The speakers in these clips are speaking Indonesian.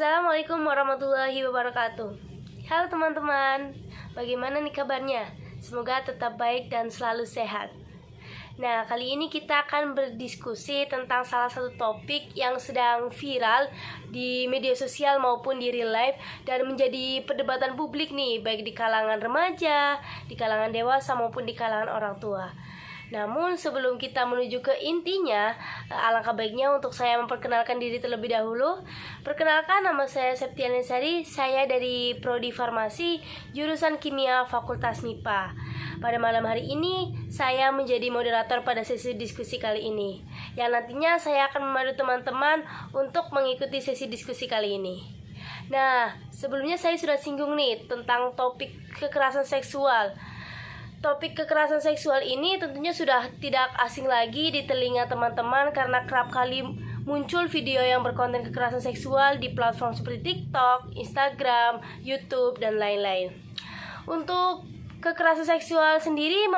Assalamualaikum warahmatullahi wabarakatuh. Halo teman-teman, bagaimana nih kabarnya? Semoga tetap baik dan selalu sehat. Nah, kali ini kita akan berdiskusi tentang salah satu topik yang sedang viral di media sosial maupun di real life dan menjadi perdebatan publik nih, baik di kalangan remaja, di kalangan dewasa maupun di kalangan orang tua. Namun sebelum kita menuju ke intinya, alangkah baiknya untuk saya memperkenalkan diri terlebih dahulu. Perkenalkan, nama saya Septiana Sari, saya dari Prodi Farmasi, jurusan Kimia Fakultas MIPA. Pada malam hari ini, saya menjadi moderator pada sesi diskusi kali ini, yang nantinya saya akan memandu teman-teman untuk mengikuti sesi diskusi kali ini. Nah, sebelumnya saya sudah singgung nih tentang topik kekerasan seksual. Topik kekerasan seksual ini tentunya sudah tidak asing lagi di telinga teman-teman karena kerap kali muncul video yang berkonten kekerasan seksual di platform seperti TikTok, Instagram, YouTube, dan lain-lain. Untuk kekerasan seksual sendiri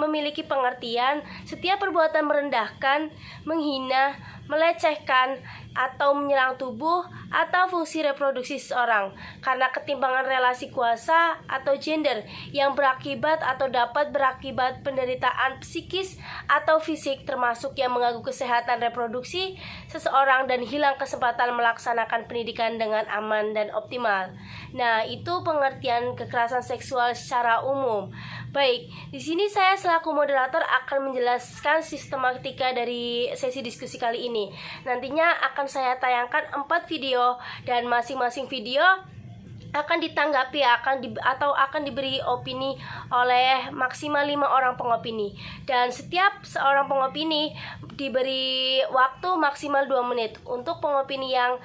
memiliki pengertian setiap perbuatan merendahkan, menghina, melecehkan, atau menyerang tubuh atau fungsi reproduksi seseorang karena ketimpangan relasi kuasa atau gender yang berakibat atau dapat berakibat penderitaan psikis atau fisik, termasuk yang mengganggu kesehatan reproduksi seseorang dan hilang kesempatan melaksanakan pendidikan dengan aman dan optimal. Nah, itu pengertian kekerasan seksual secara umum. Baik, di sini saya selaku moderator akan menjelaskan sistematika dari sesi diskusi kali ini. Nantinya akan saya tayangkan 4 video dan masing-masing video akan ditanggapi akan diberi opini oleh maksimal 5 orang pengopini, dan setiap seorang pengopini diberi waktu maksimal 2 menit. Untuk pengopini yang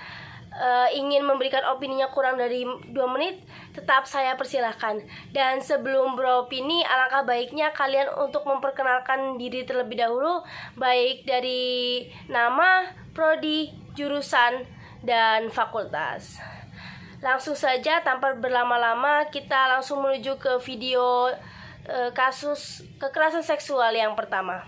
ingin memberikan opininya kurang dari 2 menit, tetap saya persilahkan. Dan sebelum beropini, alangkah baiknya kalian untuk memperkenalkan diri terlebih dahulu, baik dari nama, prodi, jurusan, dan fakultas. Langsung saja tanpa berlama-lama, kita langsung menuju ke video kasus kekerasan seksual yang pertama.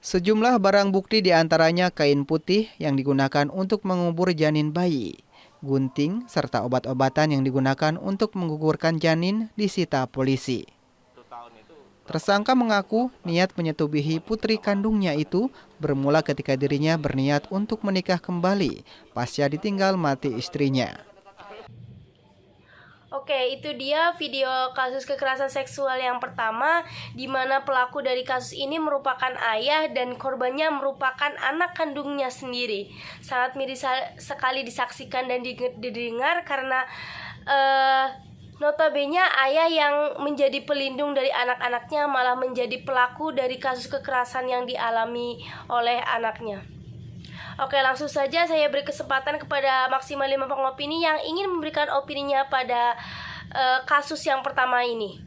Sejumlah barang bukti diantaranya kain putih yang digunakan untuk mengubur janin bayi, gunting, serta obat-obatan yang digunakan untuk menggugurkan janin disita polisi. Tersangka mengaku niat menyetubuhi putri kandungnya itu bermula ketika dirinya berniat untuk menikah kembali pasca ditinggal mati istrinya. Oke, itu dia video kasus kekerasan seksual yang pertama, di mana pelaku dari kasus ini merupakan ayah dan korbannya merupakan anak kandungnya sendiri. Sangat miris sekali disaksikan dan didengar karena notabene ayah yang menjadi pelindung dari anak-anaknya malah menjadi pelaku dari kasus kekerasan yang dialami oleh anaknya. Oke, langsung saja saya beri kesempatan kepada maksimal 5 pengopini yang ingin memberikan opininya pada kasus yang pertama ini.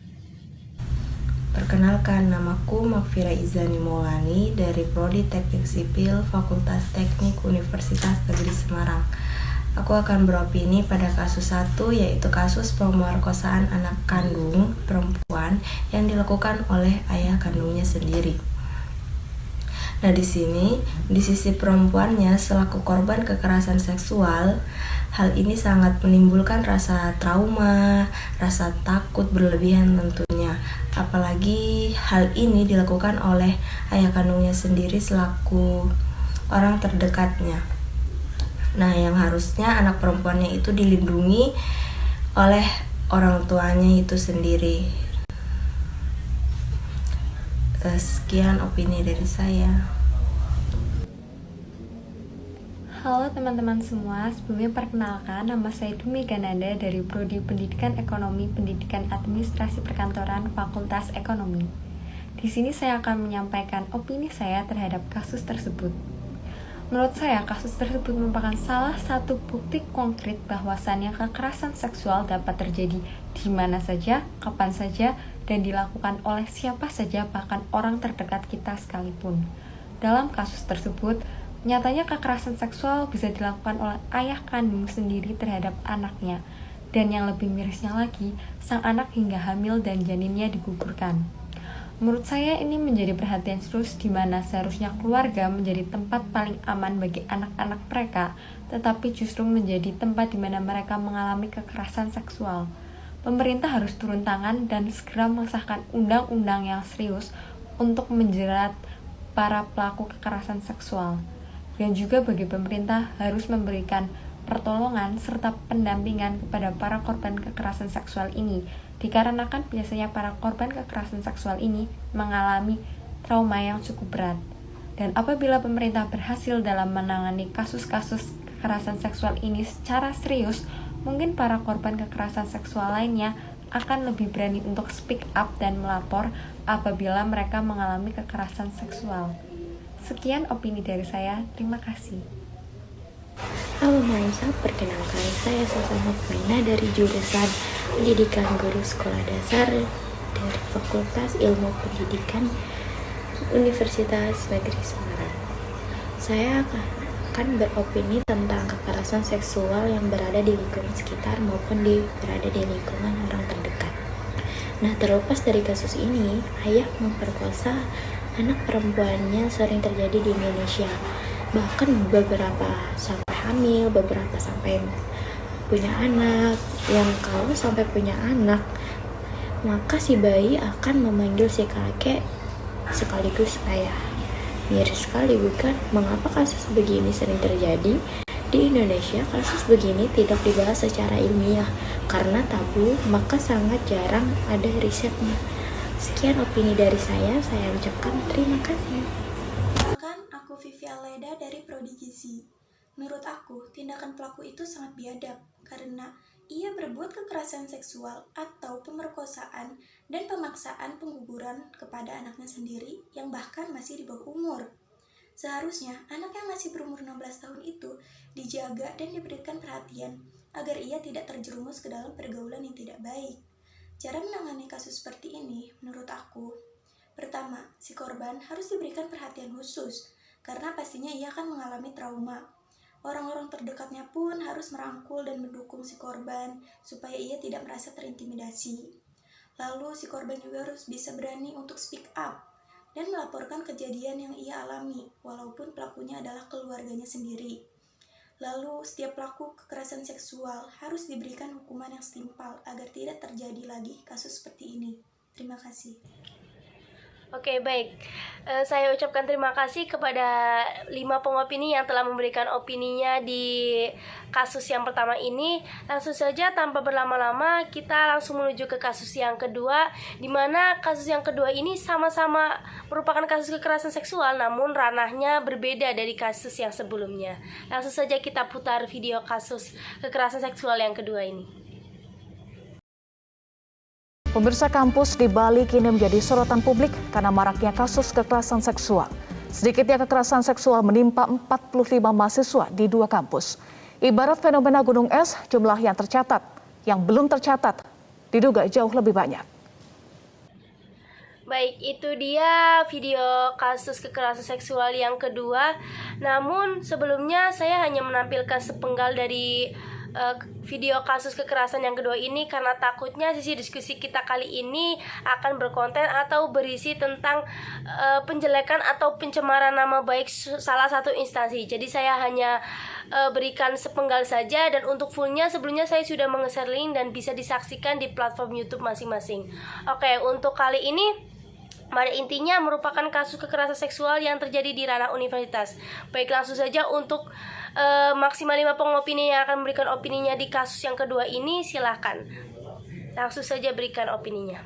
Perkenalkan, namaku Makfira Izani Maulani dari Prodi Teknik Sipil Fakultas Teknik Universitas Negeri Semarang. Aku akan beropini pada kasus 1, yaitu kasus pemerkosaan anak kandung perempuan yang dilakukan oleh ayah kandungnya sendiri. Nah, di sini di sisi perempuannya selaku korban kekerasan seksual, hal ini sangat menimbulkan rasa trauma, rasa takut berlebihan tentunya. Apalagi hal ini dilakukan oleh ayah kandungnya sendiri selaku orang terdekatnya. Nah, yang harusnya anak perempuannya itu dilindungi oleh orang tuanya itu sendiri. Sekian opini dari saya. Halo teman-teman semua, sebelumnya perkenalkan, nama saya Dumi Gananda dari Prodi Pendidikan Ekonomi Pendidikan Administrasi Perkantoran Fakultas Ekonomi. Di sini saya akan menyampaikan opini saya terhadap kasus tersebut. Menurut saya, kasus tersebut merupakan salah satu bukti konkret bahwasannya kekerasan seksual dapat terjadi di mana saja, kapan saja, dan dilakukan oleh siapa saja, bahkan orang terdekat kita sekalipun. Dalam kasus tersebut, nyatanya kekerasan seksual bisa dilakukan oleh ayah kandung sendiri terhadap anaknya, dan yang lebih mirisnya lagi, sang anak hingga hamil dan janinnya digugurkan. Menurut saya ini menjadi perhatian serius di mana seharusnya keluarga menjadi tempat paling aman bagi anak-anak mereka, tetapi justru menjadi tempat di mana mereka mengalami kekerasan seksual. Pemerintah harus turun tangan dan segera mengesahkan undang-undang yang serius untuk menjerat para pelaku kekerasan seksual. Dan juga bagi pemerintah harus memberikan pertolongan serta pendampingan kepada para korban kekerasan seksual ini, dikarenakan biasanya para korban kekerasan seksual ini mengalami trauma yang cukup berat. Dan apabila pemerintah berhasil dalam menangani kasus-kasus kekerasan seksual ini secara serius, mungkin para korban kekerasan seksual lainnya akan lebih berani untuk speak up dan melapor apabila mereka mengalami kekerasan seksual. Sekian opini dari saya, terima kasih. Halo Marisa, perkenalkan saya Sasa Mukmina dari jurusan Pendidikan Guru Sekolah Dasar dari Fakultas Ilmu Pendidikan Universitas Negeri Semarang. Saya akan beropini tentang kekerasan seksual yang berada di lingkungan sekitar maupun berada di lingkungan orang terdekat. Nah, terlepas dari kasus ini, ayah memperkosa anak perempuannya sering terjadi di Indonesia. Bahkan beberapa sampai hamil, beberapa sampai punya anak. Yang kalau sampai punya anak, maka si bayi akan memanggil si kakek sekaligus ayah. Miris sekali bukan? Mengapa kasus begini sering terjadi? Di Indonesia kasus begini tidak dibahas secara ilmiah karena tabu, maka sangat jarang ada risetnya. Sekian opini dari saya ucapkan terima kasih. Aku Vivi Aleda dari Prodi Gizi. Menurut aku, tindakan pelaku itu sangat biadab karena ia berbuat kekerasan seksual atau pemerkosaan dan pemaksaan pengguguran kepada anaknya sendiri yang bahkan masih di bawah umur. Seharusnya anak yang masih berumur 16 tahun itu dijaga dan diberikan perhatian agar ia tidak terjerumus ke dalam pergaulan yang tidak baik. Cara menangani kasus seperti ini, menurut aku, pertama, si korban harus diberikan perhatian khusus karena pastinya ia akan mengalami trauma. Orang-orang terdekatnya pun harus merangkul dan mendukung si korban supaya ia tidak merasa terintimidasi. Lalu si korban juga harus bisa berani untuk speak up dan melaporkan kejadian yang ia alami walaupun pelakunya adalah keluarganya sendiri. Lalu setiap pelaku kekerasan seksual harus diberikan hukuman yang setimpal agar tidak terjadi lagi kasus seperti ini. Terima kasih. Oke, baik. Saya ucapkan terima kasih kepada 5 pengopini yang telah memberikan opininya di kasus yang pertama ini. Langsung saja tanpa berlama-lama kita langsung menuju ke kasus yang kedua, di mana kasus yang kedua ini sama-sama merupakan kasus kekerasan seksual, namun ranahnya berbeda dari kasus yang sebelumnya. Langsung saja kita putar video kasus kekerasan seksual yang kedua ini. Pemirsa, kampus di Bali kini menjadi sorotan publik karena maraknya kasus kekerasan seksual. Sedikitnya kekerasan seksual menimpa 45 mahasiswa di 2 kampus. Ibarat fenomena gunung es, jumlah yang tercatat, yang belum tercatat, diduga jauh lebih banyak. Baik, itu dia video kasus kekerasan seksual yang kedua. Namun sebelumnya saya hanya menampilkan sepenggal dari video kasus kekerasan yang kedua ini karena takutnya sisi diskusi kita kali ini akan berkonten atau berisi tentang penjelekan atau pencemaran nama baik salah satu instansi. Jadi saya hanya berikan sepenggal saja, dan untuk fullnya sebelumnya saya sudah menge-share link dan bisa disaksikan di platform YouTube masing-masing. Oke, untuk kali ini pada intinya merupakan kasus kekerasan seksual yang terjadi di ranah universitas. Baik, langsung saja untuk maksimal 5 pengopini yang akan memberikan opininya di kasus yang kedua ini, silahkan. Langsung saja berikan opininya.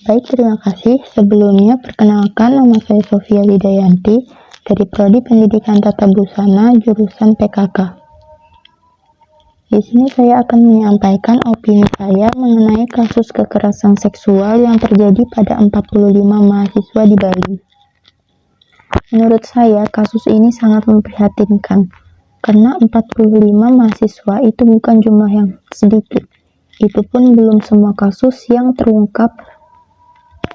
Baik, terima kasih. Sebelumnya perkenalkan, nama saya Sofia Widayanti dari Prodi Pendidikan Tata Busana jurusan PKK. Di sini saya akan menyampaikan opini saya mengenai kasus kekerasan seksual yang terjadi pada 45 mahasiswa di Bali. Menurut saya, kasus ini sangat memprihatinkan, karena 45 mahasiswa itu bukan jumlah yang sedikit. Itu pun belum semua kasus yang terungkap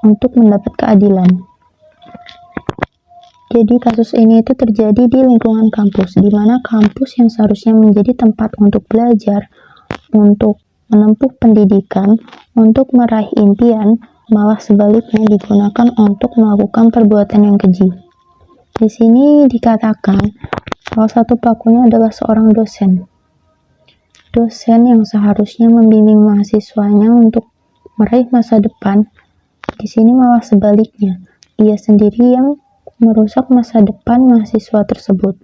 untuk mendapat keadilan. Jadi kasus ini itu terjadi di lingkungan kampus, di mana kampus yang seharusnya menjadi tempat untuk belajar, untuk menempuh pendidikan, untuk meraih impian, malah sebaliknya digunakan untuk melakukan perbuatan yang keji. Di sini dikatakan salah satu pelakunya adalah seorang dosen. Dosen yang seharusnya membimbing mahasiswanya untuk meraih masa depan, di sini malah sebaliknya. Ia sendiri yang merusak masa depan mahasiswa tersebut.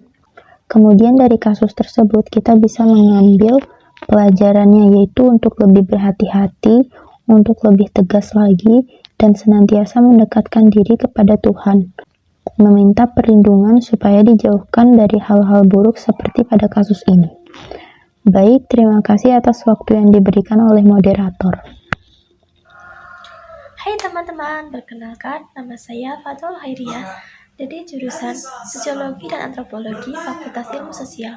Kemudian dari kasus tersebut kita bisa mengambil pelajarannya, yaitu untuk lebih berhati-hati, untuk lebih tegas lagi, dan senantiasa mendekatkan diri kepada Tuhan, meminta perlindungan supaya dijauhkan dari hal-hal buruk seperti pada kasus ini. Baik, terima kasih atas waktu yang diberikan oleh moderator. Hai teman-teman, perkenalkan nama saya Fatul Hairiah dari jurusan Sosiologi dan Antropologi Fakultas Ilmu Sosial.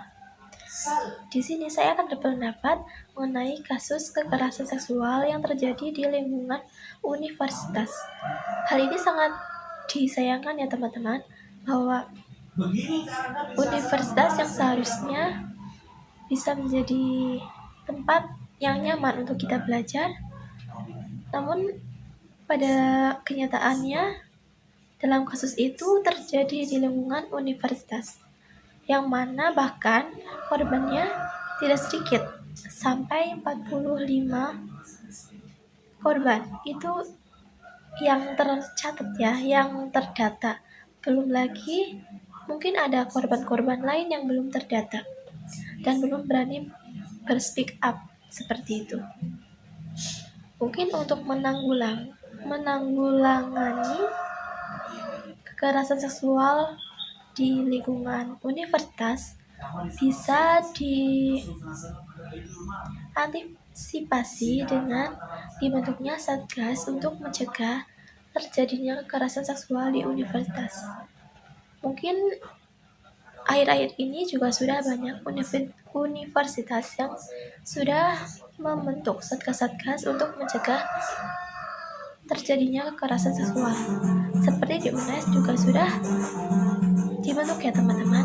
Di sini saya akan berpendapat mengenai kasus kekerasan seksual yang terjadi di lingkungan universitas. Hal ini sangat disayangkan ya teman-teman, bahwa universitas yang seharusnya bisa menjadi tempat yang nyaman untuk kita belajar, namun pada kenyataannya dalam kasus itu terjadi di lingkungan universitas, yang mana bahkan korbannya tidak sedikit, sampai 45 korban. Itu yang tercatat ya, yang terdata. Belum lagi mungkin ada korban-korban lain yang belum terdata dan belum berani berspeak up seperti itu. Mungkin untuk menanggulangani kekerasan seksual di lingkungan universitas bisa diantisipasi dengan dibentuknya satgas untuk mencegah terjadinya kekerasan seksual di universitas. Mungkin akhir-akhir ini juga sudah banyak universitas yang sudah membentuk satgas-satgas untuk mencegah terjadinya kekerasan seksual. Seperti di UNES juga sudah dibentuk ya teman-teman.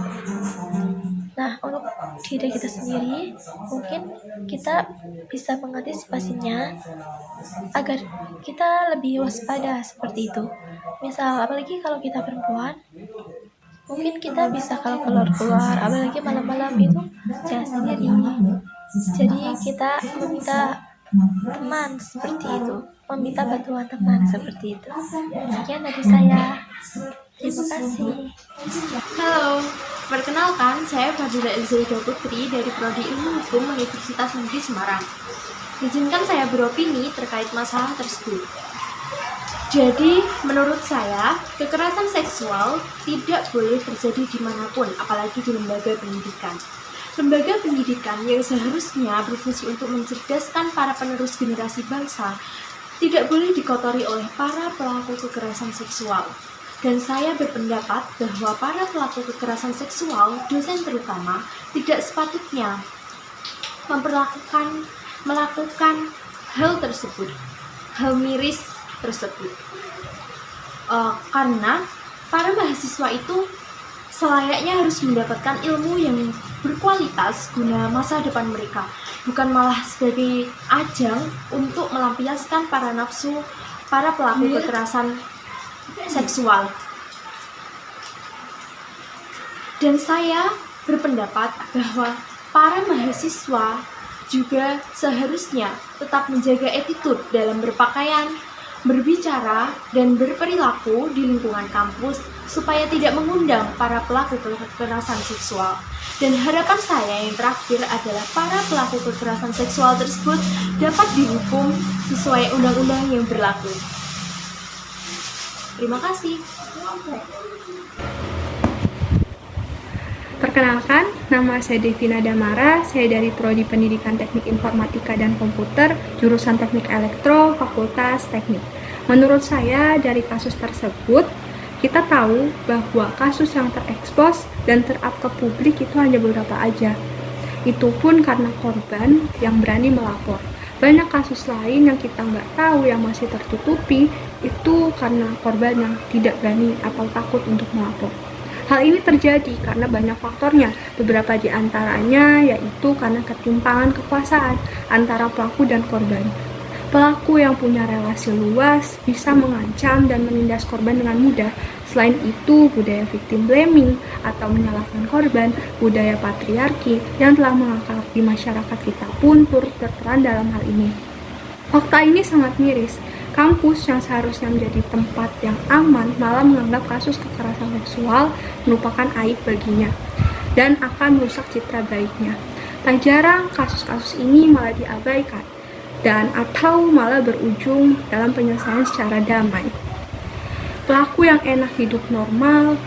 Nah, untuk diri kita sendiri, mungkin kita bisa mengantisipasinya agar kita lebih waspada seperti itu. Misal, apalagi kalau kita perempuan, mungkin kita bisa kalau keluar, apalagi malam-malam itu jangan sendiri. Jadi kita meminta teman seperti itu, meminta bantuan teman seperti itu. Sekian dari saya. Terima kasih. Halo, perkenalkan saya Fadila Elzaida Putri dari Prodi Ilmu Hukum Universitas Negeri Semarang. Izinkan saya beropini terkait masalah tersebut. Jadi, menurut saya, kekerasan seksual tidak boleh terjadi dimanapun, apalagi di lembaga pendidikan. Lembaga pendidikan yang seharusnya berfungsi untuk mencerdaskan para penerus generasi bangsa, tidak boleh dikotori oleh para pelaku kekerasan seksual. Dan saya berpendapat bahwa para pelaku kekerasan seksual, dosen terutama, tidak sepatutnya melakukan hal tersebut, hal miris tersebut, karena para mahasiswa itu selayaknya harus mendapatkan ilmu yang berkualitas guna masa depan mereka, bukan malah sebagai ajang untuk melampiaskan para nafsu para pelaku kekerasan seksual. Dan saya berpendapat bahwa para mahasiswa juga seharusnya tetap menjaga attitude dalam berpakaian, berbicara, dan berperilaku di lingkungan kampus supaya tidak mengundang para pelaku kekerasan seksual. Dan harapan saya yang terakhir adalah para pelaku kekerasan seksual tersebut dapat dihukum sesuai undang-undang yang berlaku. Terima kasih. Perkenalkan, nama saya Devina Damara, saya dari Prodi Pendidikan Teknik Informatika dan Komputer, jurusan Teknik Elektro, Fakultas Teknik. Menurut saya, dari kasus tersebut, kita tahu bahwa kasus yang terekspos dan terap ke publik itu hanya beberapa aja. Itu pun karena korban yang berani melapor. Banyak kasus lain yang kita nggak tahu, yang masih tertutupi, itu karena korban yang tidak berani atau takut untuk melapor. Hal ini terjadi karena banyak faktornya, beberapa di antaranya yaitu karena ketimpangan kekuasaan antara pelaku dan korban. Pelaku yang punya relasi luas bisa mengancam dan menindas korban dengan mudah. Selain itu, budaya victim blaming atau menyalahkan korban, budaya patriarki yang telah mengakar di masyarakat kita pun turut berperan dalam hal ini. Fakta ini sangat miris. Kampus yang seharusnya menjadi tempat yang aman malah menganggap kasus kekerasan seksual merupakan aib baginya dan akan merusak citra baiknya. Tak jarang kasus-kasus ini malah diabaikan dan atau malah berujung dalam penyelesaian secara damai. Pelaku yang enak hidup normal,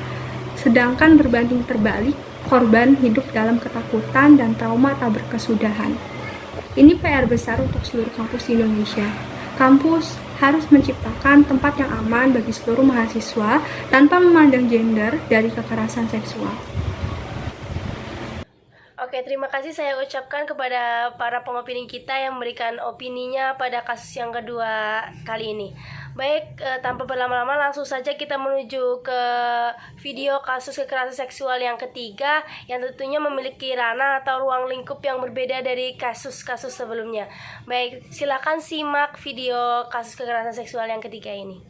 sedangkan berbanding terbalik, korban hidup dalam ketakutan dan trauma tak berkesudahan. Ini PR besar untuk seluruh kampus di Indonesia. Kampus harus menciptakan tempat yang aman bagi seluruh mahasiswa tanpa memandang gender dari kekerasan seksual. Oke, terima kasih saya ucapkan kepada para pengopini kita yang memberikan opininya pada kasus yang kedua kali ini. Baik, tanpa berlama-lama langsung saja kita menuju ke video kasus kekerasan seksual yang ketiga yang tentunya memiliki ranah atau ruang lingkup yang berbeda dari kasus-kasus sebelumnya. Baik, silakan simak video kasus kekerasan seksual yang ketiga ini.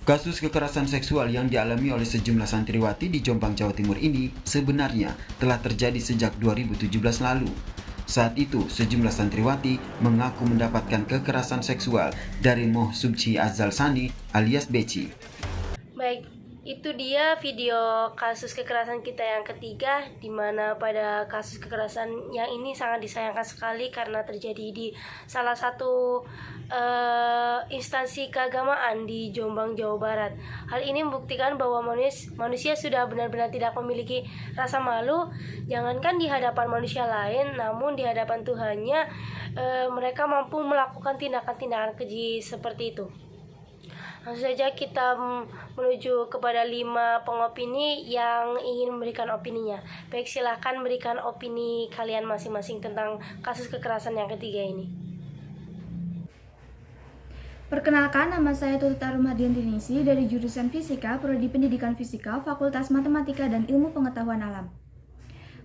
Kasus kekerasan seksual yang dialami oleh sejumlah santriwati di Jombang, Jawa Timur ini sebenarnya telah terjadi sejak 2017 lalu. Saat itu, sejumlah santriwati mengaku mendapatkan kekerasan seksual dari Moh Subci Azal Sani alias Beci. Baik, itu dia video kasus kekerasan kita yang ketiga, di mana pada kasus kekerasan yang ini sangat disayangkan sekali karena terjadi di salah satu instansi keagamaan di Jombang, Jawa Barat. Hal ini membuktikan bahwa manusia sudah benar-benar tidak memiliki rasa malu, jangankan di hadapan manusia lain, namun di hadapan Tuhannya mereka mampu melakukan tindakan-tindakan keji seperti itu. Langsung saja kita menuju kepada 5 pengopini yang ingin memberikan opininya. Baik, silakan berikan opini kalian masing-masing tentang kasus kekerasan yang ketiga ini. Perkenalkan, nama saya Tutut Arumadiantinisi dari jurusan Fisika, Prodi Pendidikan Fisika, Fakultas Matematika dan Ilmu Pengetahuan Alam.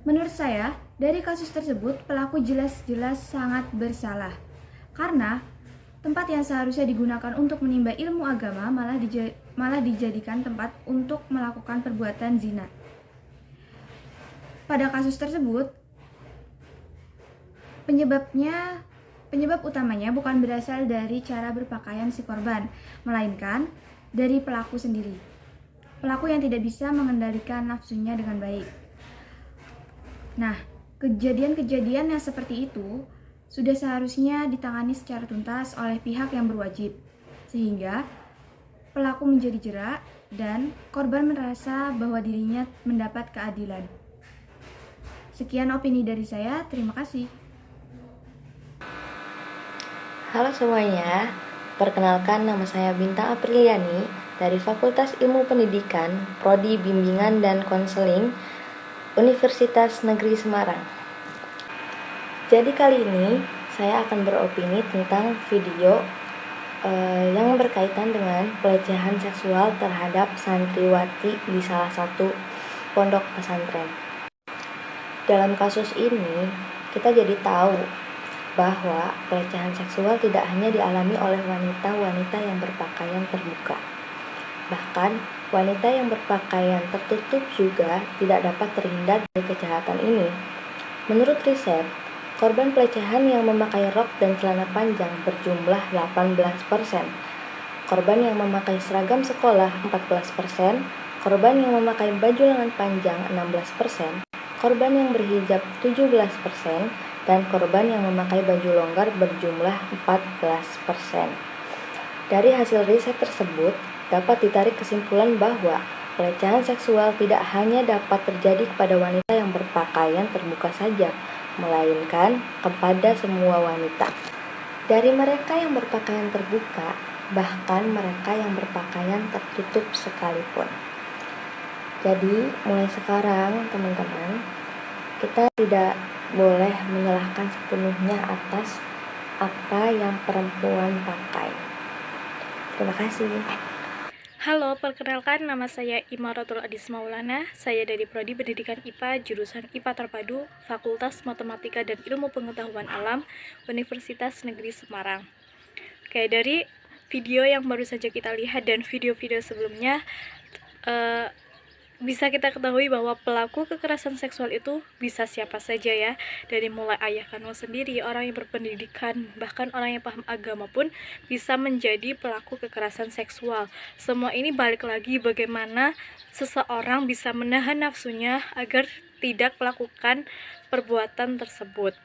Menurut saya, dari kasus tersebut, pelaku jelas-jelas sangat bersalah. Karena tempat yang seharusnya digunakan untuk menimba ilmu agama malah dijadikan tempat untuk melakukan perbuatan zina. Pada kasus tersebut, penyebab utamanya bukan berasal dari cara berpakaian si korban, melainkan dari pelaku sendiri. Pelaku yang tidak bisa mengendalikan nafsunya dengan baik. Nah, kejadian-kejadian yang seperti itu sudah seharusnya ditangani secara tuntas oleh pihak yang berwajib, sehingga pelaku menjadi jerak dan korban merasa bahwa dirinya mendapat keadilan. Sekian opini dari saya, terima kasih. Halo semuanya, perkenalkan nama saya Bintang Apriliani dari Fakultas Ilmu Pendidikan, Prodi Bimbingan dan Konseling, Universitas Negeri Semarang. Jadi kali ini saya akan beropini tentang video yang berkaitan dengan pelecehan seksual terhadap santriwati di salah satu pondok pesantren. Dalam kasus ini, kita jadi tahu bahwa pelecehan seksual tidak hanya dialami oleh wanita-wanita yang berpakaian terbuka. Bahkan, wanita yang berpakaian tertutup juga tidak dapat terhindar dari kejahatan ini. Menurut riset, korban pelecehan yang memakai rok dan celana panjang berjumlah 18%, korban yang memakai seragam sekolah 14%, korban yang memakai baju lengan panjang 16%, korban yang berhijab 17%, dan korban yang memakai baju longgar berjumlah 14%. Dari hasil riset tersebut, dapat ditarik kesimpulan bahwa pelecehan seksual tidak hanya dapat terjadi kepada wanita yang berpakaian terbuka saja, melainkan kepada semua wanita. Dari mereka yang berpakaian terbuka, bahkan mereka yang berpakaian tertutup sekalipun. Jadi, mulai sekarang, teman-teman, kita tidak boleh menyalahkan sepenuhnya atas apa yang perempuan pakai. Terima kasih. Halo, perkenalkan nama saya Imaratul Adis Maulana. Saya dari Prodi Pendidikan IPA, jurusan IPA Terpadu, Fakultas Matematika dan Ilmu Pengetahuan Alam, Universitas Negeri Semarang. Oke, dari video yang baru saja kita lihat dan video-video sebelumnya, bisa kita ketahui bahwa pelaku kekerasan seksual itu bisa siapa saja ya, dari mulai ayah kandung sendiri, orang yang berpendidikan, bahkan orang yang paham agama pun bisa menjadi pelaku kekerasan seksual. Semua ini balik lagi bagaimana seseorang bisa menahan nafsunya agar tidak melakukan perbuatan tersebut.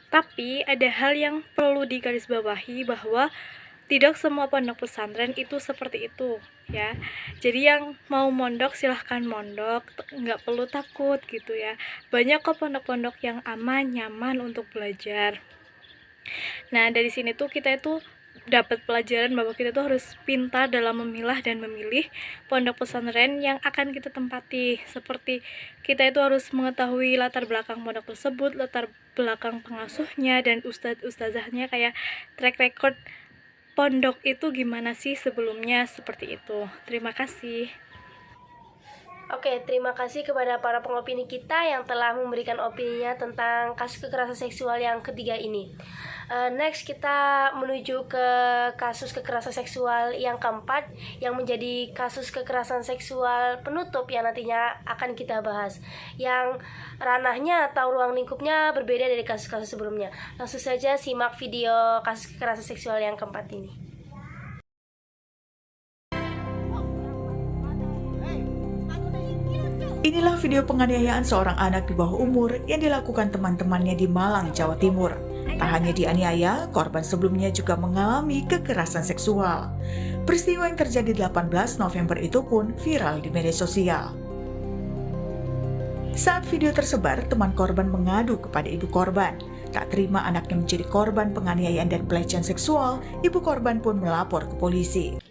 Tapi ada hal yang perlu digarisbawahi bahwa tidak semua pondok pesantren itu seperti itu ya. Jadi yang mau mondok silahkan mondok, nggak perlu takut gitu ya. Banyak kok pondok-pondok yang aman, nyaman untuk belajar. Nah dari sini tuh kita itu dapat pelajaran bahwa kita tuh harus pintar dalam memilah dan memilih pondok pesantren yang akan kita tempati. Seperti kita itu harus mengetahui latar belakang pondok tersebut, latar belakang pengasuhnya dan ustadz-ustazahnya, kayak track record pondok itu gimana sih sebelumnya, seperti itu. Terima kasih. Oke, terima kasih kepada para pengopini kita yang telah memberikan opininya tentang kasus kekerasan seksual yang ketiga ini. Next kita menuju ke kasus kekerasan seksual yang keempat, yang menjadi kasus kekerasan seksual penutup yang nantinya akan kita bahas, yang ranahnya atau ruang lingkupnya berbeda dari kasus-kasus sebelumnya. Langsung saja simak video kasus kekerasan seksual yang keempat ini. Inilah video penganiayaan seorang anak di bawah umur yang dilakukan teman-temannya di Malang, Jawa Timur. Tak hanya dianiaya, korban sebelumnya juga mengalami kekerasan seksual. Peristiwa yang terjadi 18 November itu pun viral di media sosial. Saat video tersebar, teman korban mengadu kepada ibu korban. Tak terima anaknya menjadi korban penganiayaan dan pelecehan seksual, ibu korban pun melapor ke polisi.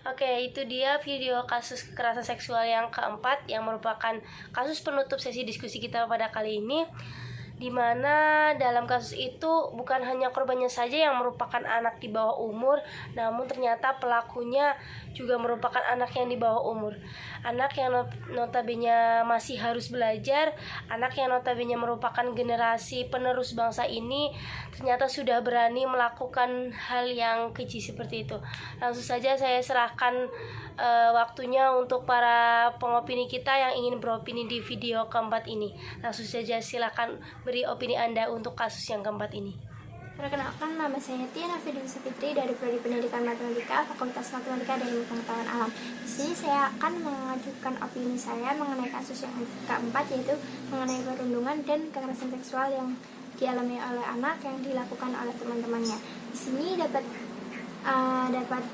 Oke, itu dia video kasus kekerasan seksual yang keempat yang merupakan kasus penutup sesi diskusi kita pada kali ini, di mana dalam kasus itu bukan hanya korbannya saja yang merupakan anak di bawah umur, namun ternyata pelakunya juga merupakan anak yang di bawah umur. Anak yang notabene masih harus belajar, anak yang notabene merupakan generasi penerus bangsa ini, ternyata sudah berani melakukan hal yang keji seperti itu. Langsung saja saya serahkan waktunya untuk para pengopini kita yang ingin beropini di video keempat ini. Langsung saja silakan beri opini Anda untuk kasus yang keempat ini. Perkenalkan, nama saya Tiana Firdausa Fitri dari Prodi Pendidikan Matematika, Fakultas Matematika dan Ilmu Pengetahuan Alam. Di sini saya akan mengajukan opini saya mengenai kasus yang keempat, yaitu mengenai perundungan dan kekerasan seksual yang dialami oleh anak yang dilakukan oleh teman-temannya. Di sini dapat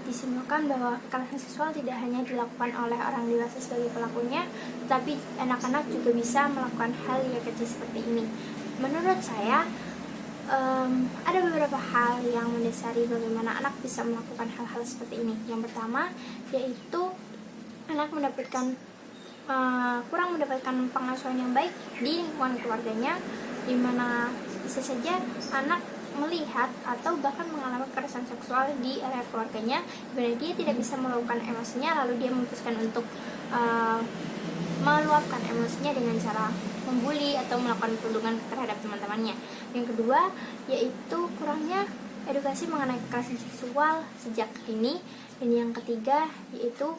disimpulkan bahwa kekerasan seksual tidak hanya dilakukan oleh orang dewasa sebagai pelakunya, tetapi anak-anak juga bisa melakukan hal yang kecil seperti ini. Menurut saya, ada beberapa hal yang mendasari bagaimana anak bisa melakukan hal-hal seperti ini. Yang pertama, yaitu anak kurang mendapatkan pengasuhan yang baik di lingkungan keluarganya, di mana bisa saja anak melihat atau bahkan mengalami kekerasan seksual di area keluarganya, di mana dia tidak bisa meluapkan emosinya, lalu dia memutuskan untuk meluapkan emosinya dengan cara membuli atau melakukan perundungan terhadap teman-temannya. Yang kedua, yaitu kurangnya edukasi mengenai kekerasan seksual sejak dini. Dan yang ketiga, yaitu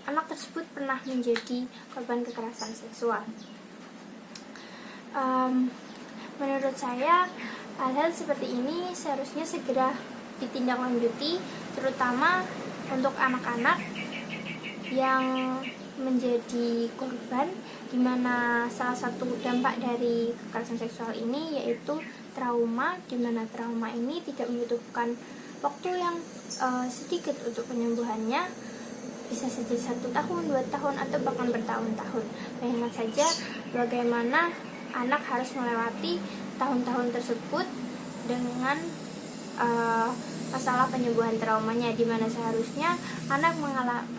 anak tersebut pernah menjadi korban kekerasan seksual. Menurut saya, hal-hal seperti ini seharusnya segera ditindaklanjuti, terutama untuk anak-anak yang menjadi korban, di mana salah satu dampak dari kekerasan seksual ini yaitu trauma, di mana trauma ini tidak membutuhkan waktu yang sedikit untuk penyembuhannya, bisa saja 1 tahun, 2 tahun, atau bahkan bertahun-tahun. Bayangkan saja bagaimana anak harus melewati tahun-tahun tersebut dengan masalah penyembuhan traumanya, di mana seharusnya anak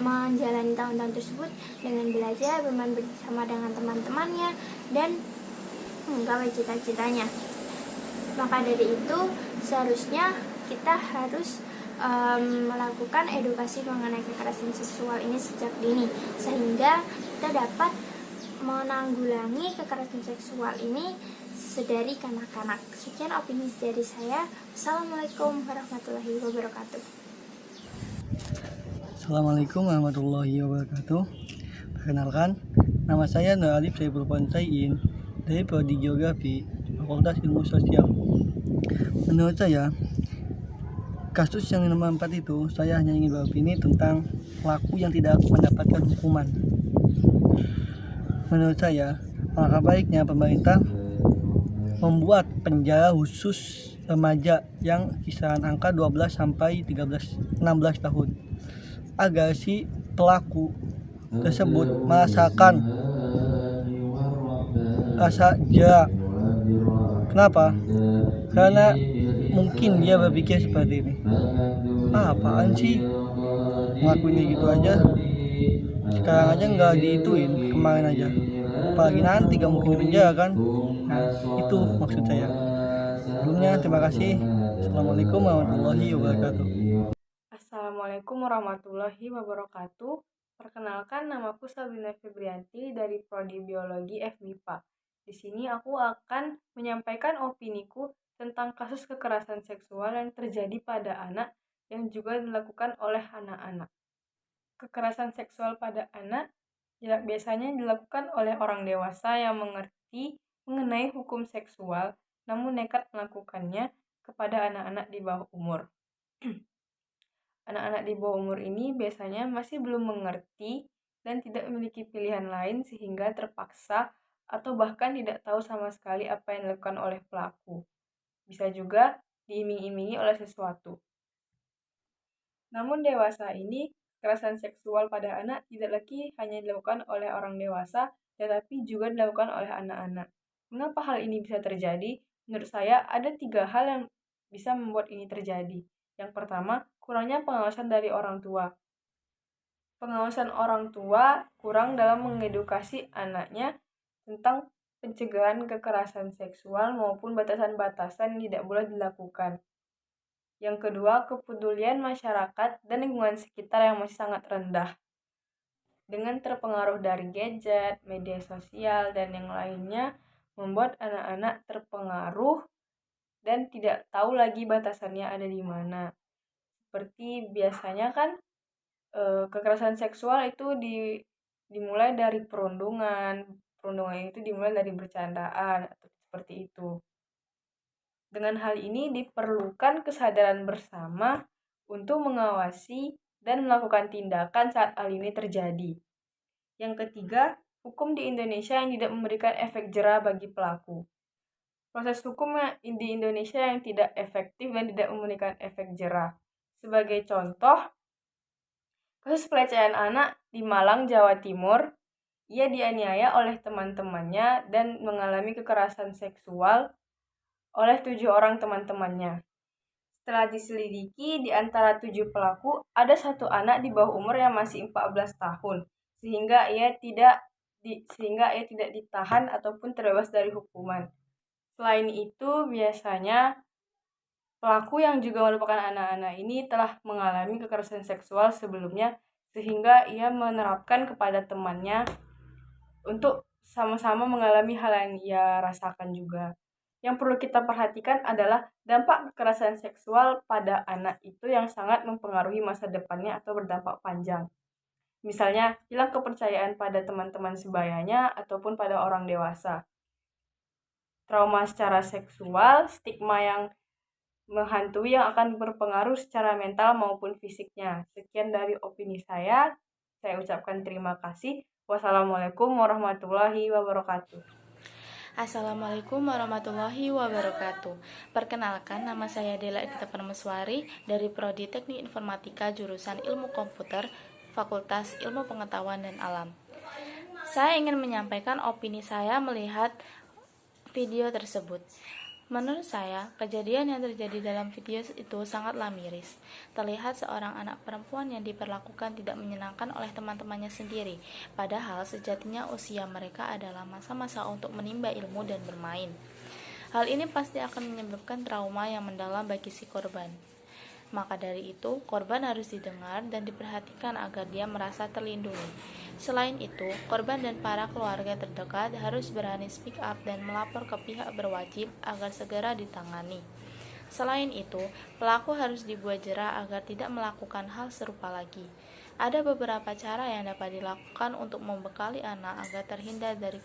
menjalani tahun-tahun tersebut dengan belajar, bermain bersama dengan teman-temannya, dan menggapai cita-citanya. Maka dari itu seharusnya kita harus melakukan edukasi mengenai kekerasan seksual ini sejak dini, sehingga kita dapat menanggulangi kekerasan seksual ini sedari kanak-kanak. Sekian opini dari saya. Assalamualaikum warahmatullahi wabarakatuh. Assalamualaikum warahmatullahi wabarakatuh. Perkenalkan, nama saya Nur Alif Saiful Ponsain dari Prodi Geografi, Fakultas Ilmu Sosial. Menurut saya, kasus yang nomor 4 itu, saya hanya ingin beropini tentang pelaku yang tidak mendapatkan hukuman. Menurut saya, alangkah baiknya pemerintah membuat penjara khusus remaja yang kisaran angka 12 sampai 16 tahun, agar si pelaku tersebut merasakan rasa jerak. Kenapa? Karena mungkin dia berpikir seperti ini, apaan sih ngelakuinnya gitu aja, sekarang aja nggak diituin, kemarin aja, apalagi nanti gak mungkin dipenjara kan. Nah, itu maksud saya. Sebelumnya terima kasih. Assalamualaikum warahmatullahi wabarakatuh. Assalamualaikum warahmatullahi wabarakatuh. Perkenalkan, namaku Sabrina Febrianti dari Prodi Biologi FMIPA. Di sini aku akan menyampaikan opiniku tentang kasus kekerasan seksual yang terjadi pada anak yang juga dilakukan oleh anak-anak. Kekerasan seksual pada anak biasanya dilakukan oleh orang dewasa yang mengerti mengenai hukum seksual, namun nekat melakukannya kepada anak-anak di bawah umur. Anak-anak di bawah umur ini biasanya masih belum mengerti dan tidak memiliki pilihan lain sehingga terpaksa atau bahkan tidak tahu sama sekali apa yang dilakukan oleh pelaku. Bisa juga diiming-imingi oleh sesuatu. Namun dewasa ini, kekerasan seksual pada anak tidak lagi hanya dilakukan oleh orang dewasa, tetapi juga dilakukan oleh anak-anak. Mengapa hal ini bisa terjadi? Menurut saya ada 3 hal yang bisa membuat ini terjadi. Yang pertama, kurangnya pengawasan dari orang tua. Pengawasan orang tua kurang dalam mengedukasi anaknya tentang pencegahan kekerasan seksual maupun batasan-batasan yang tidak boleh dilakukan. Yang kedua, kepedulian masyarakat dan lingkungan sekitar yang masih sangat rendah. Dengan terpengaruh dari gadget, media sosial, dan yang lainnya, membuat anak-anak terpengaruh dan tidak tahu lagi batasannya ada di mana. Seperti biasanya kan kekerasan seksual itu dimulai dari perundungan itu dimulai dari bercandaan atau seperti itu. Dengan hal ini diperlukan kesadaran bersama untuk mengawasi dan melakukan tindakan saat hal ini terjadi. Yang ketiga, hukum di Indonesia yang tidak memberikan efek jera bagi pelaku. Proses hukum di Indonesia yang tidak efektif dan tidak memberikan efek jera. Sebagai contoh, kasus pelecehan anak di Malang, Jawa Timur, ia dianiaya oleh teman-temannya dan mengalami kekerasan seksual oleh 7 orang teman-temannya. Setelah diselidiki, di antara 7 pelaku, ada 1 anak di bawah umur yang masih 14 tahun, sehingga ia tidak ditahan ataupun terbebas dari hukuman. Selain itu, biasanya pelaku yang juga merupakan anak-anak ini telah mengalami kekerasan seksual sebelumnya, sehingga ia menerapkan kepada temannya untuk sama-sama mengalami hal yang ia rasakan juga. Yang perlu kita perhatikan adalah dampak kekerasan seksual pada anak itu yang sangat mempengaruhi masa depannya atau berdampak panjang. Misalnya, hilang kepercayaan pada teman-teman sebayanya ataupun pada orang dewasa. Trauma secara seksual, stigma yang menghantui yang akan berpengaruh secara mental maupun fisiknya. Sekian dari opini saya ucapkan terima kasih. Wassalamualaikum warahmatullahi wabarakatuh. Assalamualaikum warahmatullahi wabarakatuh. Perkenalkan, nama saya Dela Edita Permeswari dari Prodi Teknik Informatika jurusan Ilmu Komputer, Fakultas Ilmu Pengetahuan dan Alam. Saya ingin menyampaikan opini saya melihat video tersebut. Menurut saya, kejadian yang terjadi dalam video itu sangatlah miris. Terlihat seorang anak perempuan yang diperlakukan tidak menyenangkan oleh teman-temannya sendiri, padahal sejatinya usia mereka adalah masa-masa untuk menimba ilmu dan bermain. Hal ini pasti akan menyebabkan trauma yang mendalam bagi si korban. Maka dari itu, korban harus didengar dan diperhatikan agar dia merasa terlindungi. Selain itu, korban dan para keluarga terdekat harus berani speak up dan melapor ke pihak berwajib agar segera ditangani. Selain itu, pelaku harus dibuat jera agar tidak melakukan hal serupa lagi. Ada beberapa cara yang dapat dilakukan untuk membekali anak agar terhindar dari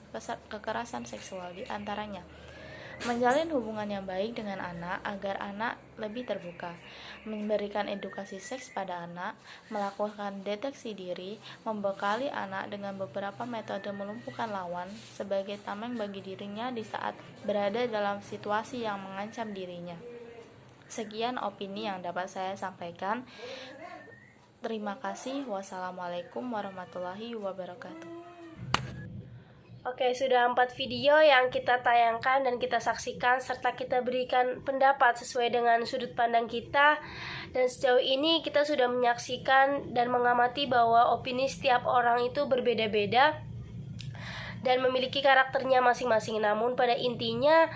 kekerasan seksual, di antaranya menjalin hubungan yang baik dengan anak agar anak lebih terbuka, memberikan edukasi seks pada anak, melakukan deteksi diri, membekali anak dengan beberapa metode melumpuhkan lawan sebagai tameng bagi dirinya di saat berada dalam situasi yang mengancam dirinya. Sekian opini yang dapat saya sampaikan. Terima kasih. Wassalamualaikum warahmatullahi wabarakatuh. Oke, sudah 4 video yang kita tayangkan dan kita saksikan serta kita berikan pendapat sesuai dengan sudut pandang kita. Dan sejauh ini kita sudah menyaksikan dan mengamati bahwa opini setiap orang itu berbeda-beda dan memiliki karakternya masing-masing. Namun pada intinya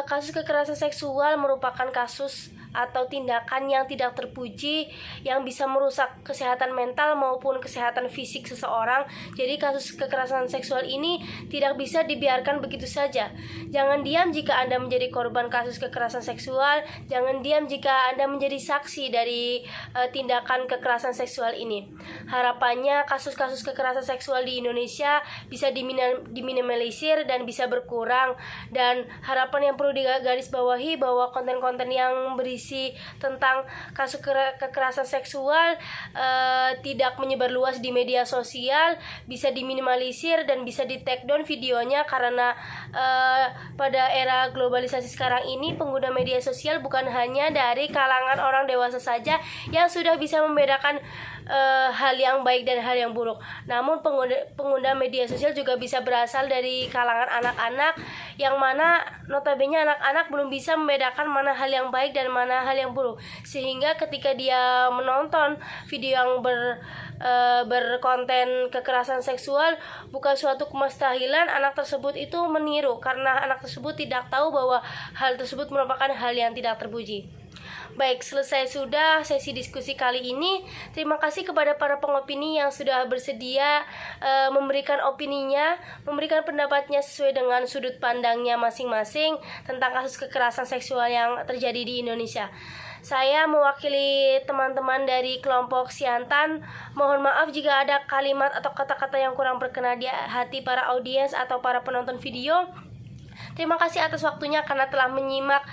kasus kekerasan seksual merupakan kasus atau tindakan yang tidak terpuji yang bisa merusak kesehatan mental maupun kesehatan fisik seseorang. Jadi kasus kekerasan seksual ini tidak bisa dibiarkan begitu saja. Jangan diam jika Anda menjadi korban kasus kekerasan seksual. Jangan diam jika Anda menjadi saksi dari tindakan kekerasan seksual ini. Harapannya kasus-kasus kekerasan seksual di Indonesia bisa diminimalisir dan bisa berkurang. Dan harapan yang perlu digarisbawahi bahwa konten-konten yang berisi tentang kasus kekerasan seksual tidak menyebar luas di media sosial, bisa diminimalisir dan bisa di take down videonya, karena pada era globalisasi sekarang ini pengguna media sosial bukan hanya dari kalangan orang dewasa saja yang sudah bisa membedakan hal yang baik dan hal yang buruk. Namun pengguna media sosial juga bisa berasal dari kalangan anak-anak, yang mana notabene anak-anak belum bisa membedakan mana hal yang baik dan mana hal yang buruk. Sehingga ketika dia menonton video yang berkonten kekerasan seksual, bukan suatu kemustahil anak tersebut itu meniru, karena anak tersebut tidak tahu bahwa hal tersebut merupakan hal yang tidak terpuji. Baik, selesai sudah sesi diskusi kali ini. Terima kasih kepada para pengopini yang sudah bersedia memberikan opininya, memberikan pendapatnya sesuai dengan sudut pandangnya masing-masing tentang kasus kekerasan seksual yang terjadi di Indonesia. Saya mewakili teman-teman dari kelompok Siantan. Mohon maaf jika ada kalimat atau kata-kata yang kurang berkenan di hati para audiens atau para penonton video. Terima kasih atas waktunya karena telah menyimak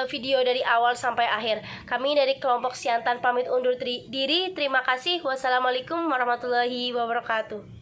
video dari awal sampai akhir. Kami dari kelompok Siantan pamit undur diri. Terima kasih. Wassalamualaikum warahmatullahi wabarakatuh.